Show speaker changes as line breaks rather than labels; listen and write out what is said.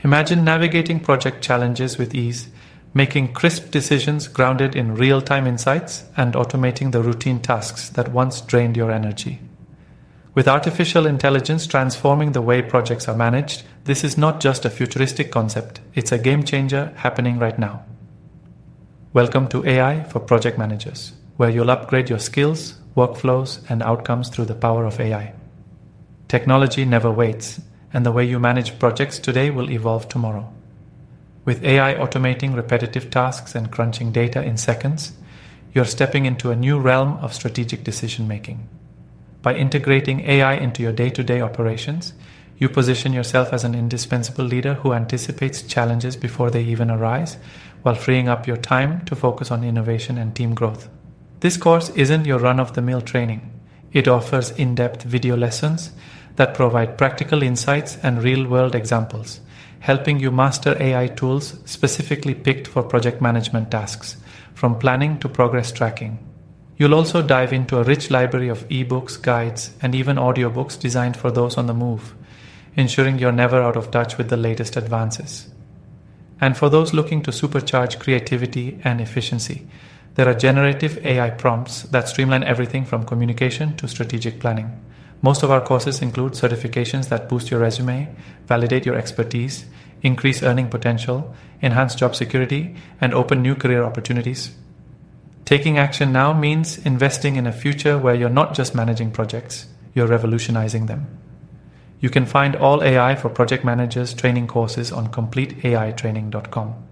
Imagine navigating project challenges with ease, making crisp decisions grounded in real-time insights, and automating the routine tasks that once drained your energy. With artificial intelligence transforming the way projects are managed, this is not just a futuristic concept, it's a game changer happening right now. Welcome to AI for Project Managers, where you'll upgrade your skills, workflows, and outcomes through the power of AI. Technology never waits, and the way you manage projects today will evolve tomorrow. With AI automating repetitive tasks and crunching data in seconds, you're stepping into a new realm of strategic decision-making. By integrating AI into your day-to-day operations, you position yourself as an indispensable leader who anticipates challenges before they even arise, while freeing up your time to focus on innovation and team growth. This course isn't your run-of-the-mill training. It offers in-depth video lessons that provide practical insights and real-world examples, helping you master AI tools specifically picked for project management tasks, from planning to progress tracking. You'll also dive into a rich library of ebooks, guides, and even audiobooks designed for those on the move, ensuring you're never out of touch with the latest advances. And for those looking to supercharge creativity and efficiency, there are generative AI prompts that streamline everything from communication to strategic planning. Most of our courses include certifications that boost your resume, validate your expertise, increase earning potential, enhance job security, and open new career opportunities. Taking action now means investing in a future where you're not just managing projects, you're revolutionizing them. You can find all AI for Project Managers training courses on CompleteAItraining.com.